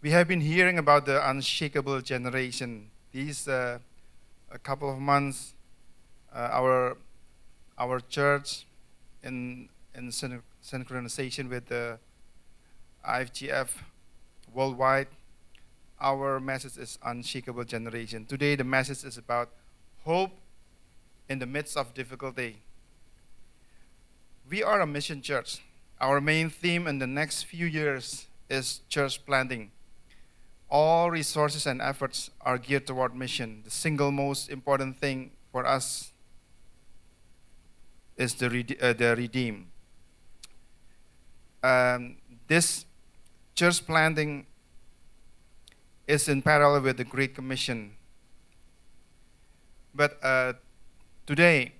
We have been hearing about the unshakable generation. These a couple of months, our church, in synchronization with the IFGF worldwide, our message is unshakable generation. Today, the message is about hope in the midst of difficulty. We are a mission church. Our main theme in the next few years is church planting. All resources and efforts are geared toward mission. The single most important thing for us is the redeem. This church planting is in parallel with the Great Commission. But today,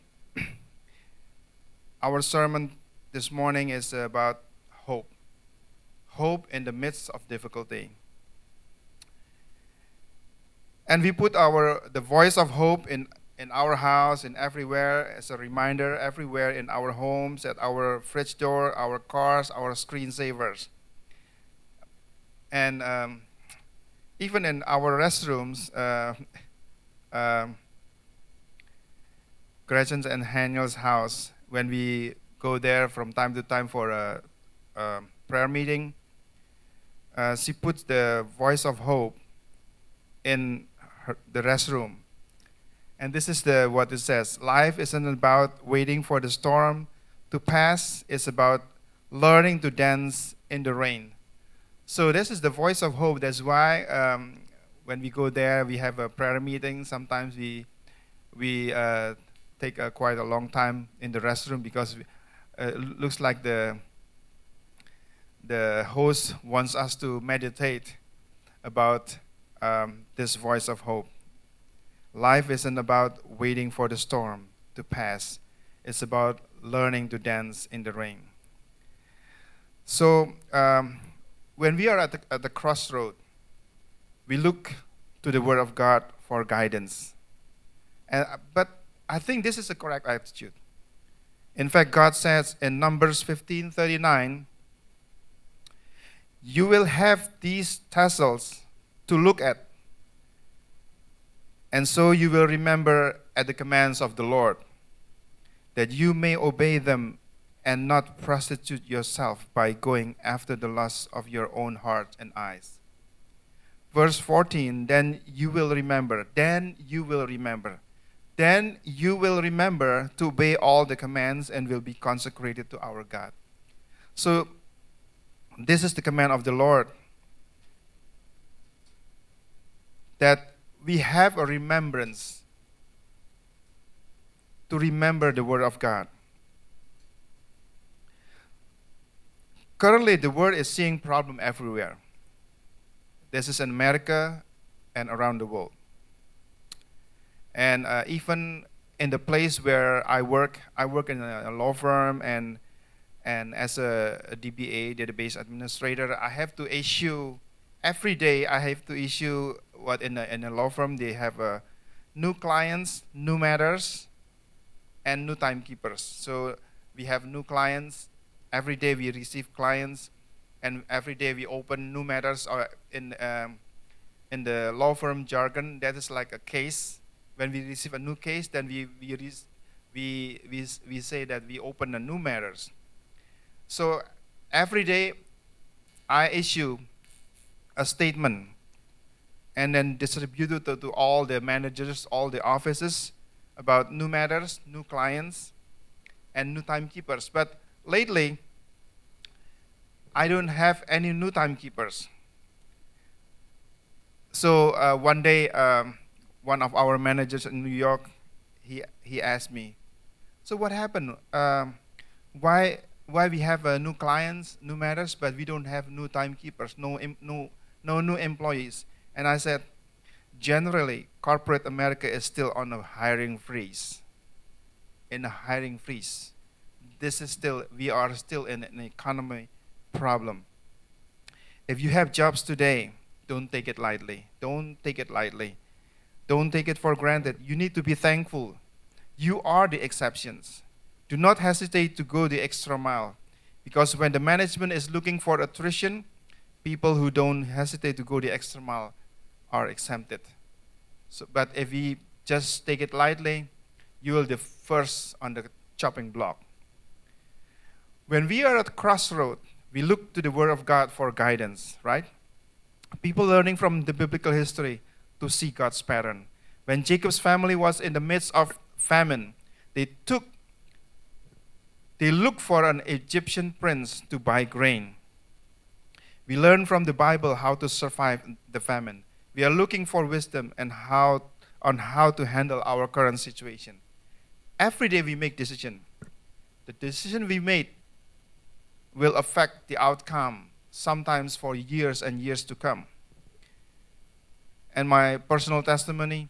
our sermon this morning is about hope. Hope in the midst of difficulty. And we put the voice of hope in our house, in everywhere, as a reminder, everywhere in our homes, at our fridge door, our cars, our screensavers. And even in our restrooms, Gretchen's and Daniel's house, when we go there from time to time for a prayer meeting, she puts the voice of hope in the restroom. And this is what it says. Life isn't about waiting for the storm to pass. It's about learning to dance in the rain. So this is the voice of hope. That's why when we go there, we have a prayer meeting. Sometimes we take quite a long time in the restroom because it looks like the host wants us to meditate about this voice of hope. Life isn't about waiting for the storm to pass. It's about learning to dance in the rain. So when we are at the crossroad, we look to the Word of God for guidance. But I think this is the correct attitude. In fact, God says in Numbers 15:39, you will have these tassels to look at, and so you will remember at the commands of the Lord, that you may obey them and not prostitute yourself by going after the lusts of your own heart and eyes. Verse 14, then you will remember to obey all the commands and will be consecrated to our God. So this is the command of the Lord, that we have a remembrance to remember the Word of God. Currently, the world is seeing problem everywhere. This is in America and around the world. And even in the place where I work in a law firm, and as a DBA, database administrator, I have to issue, every day I have to issue what in a law firm, they have new clients, new matters, and new timekeepers. So we have new clients. Every day we receive clients, and every day we open new matters. Or in the law firm jargon, that is like a case. When we receive a new case, then we say that we open a new matters. So every day I issue a statement and then distribute it to all the managers, all the offices, about new matters, new clients, and new timekeepers. But lately, I don't have any new timekeepers. So one day, one of our managers in New York, he asked me, so what happened? Why we have new clients, new matters, but we don't have new timekeepers, no new employees? And I said, generally, corporate America is still on a hiring freeze. In a hiring freeze. We are still in an economy problem. If you have jobs today, don't take it lightly. Don't take it lightly. Don't take it for granted. You need to be thankful. You are the exceptions. Do not hesitate to go the extra mile, because when the management is looking for attrition, people who don't hesitate to go the extra mile are exempted. So, but if we just take it lightly, you will be the first on the chopping block. When we are at the crossroad, we look to the Word of God for guidance, right? People learning from the biblical history to see God's pattern. When Jacob's family was in the midst of famine, they looked for an Egyptian prince to buy grain. We learn from the Bible how to survive the famine. We are looking for wisdom and on how to handle our current situation. Every day we make decisions. The decision we made will affect the outcome, sometimes for years and years to come. And my personal testimony,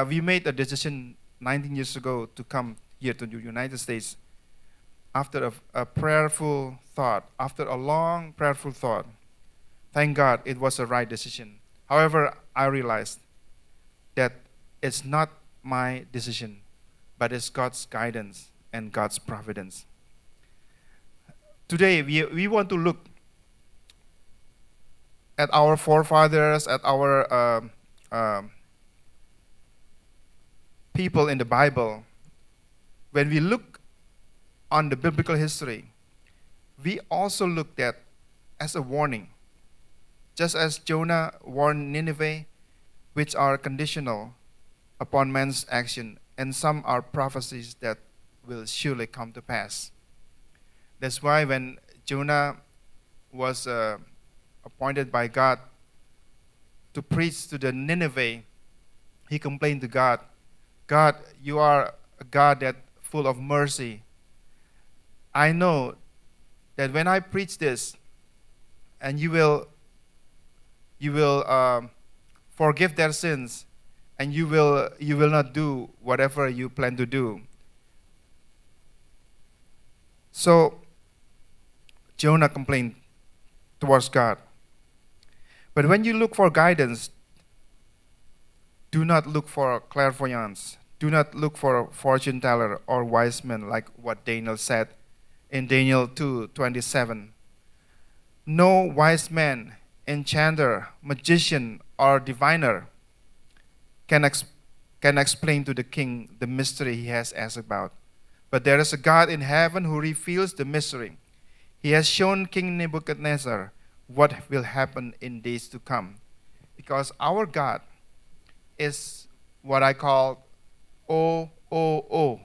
we made a decision 19 years ago to come here to the United States after a prayerful thought, after a long prayerful thought. Thank God it was the right decision. However, I realized that it's not my decision, but it's God's guidance and God's providence. Today, we want to look at our forefathers, at our people in the Bible. When we look on the biblical history, we also looked at as a warning. Just as Jonah warned Nineveh, which are conditional upon man's action, and some are prophecies that will surely come to pass. That's why when Jonah was appointed by God to preach to the Nineveh, he complained to God, God, you are a God that full of mercy. I know that when I preach this, and you will forgive their sins, and you will not do whatever you plan to do. So Jonah complained towards God. But when you look for guidance, do not look for clairvoyance. Do not look for a fortune teller or wise man, like what Daniel said in Daniel 2:27. No wise man, enchanter, magician, or diviner can explain to the king the mystery he has asked about. But there is a God in heaven who reveals the mystery. He has shown King Nebuchadnezzar what will happen in days to come. Because our God is what I call OOO.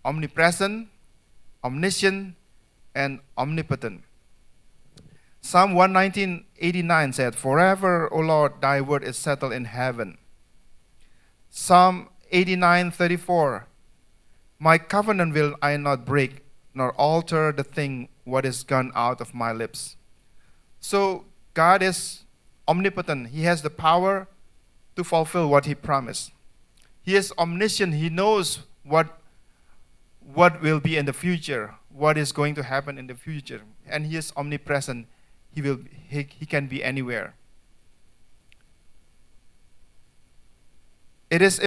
Omnipresent, omniscient, and omnipotent. Psalm 119:89 said, Forever, O Lord, thy word is settled in heaven. Psalm 89:34, My covenant will I not break, nor alter the thing what is gone out of my lips. So God is omnipotent. He has the power to fulfill what he promised. He is omniscient. He knows what will be in the future, what is going to happen in the future. And he is omnipresent. He can be anywhere. It is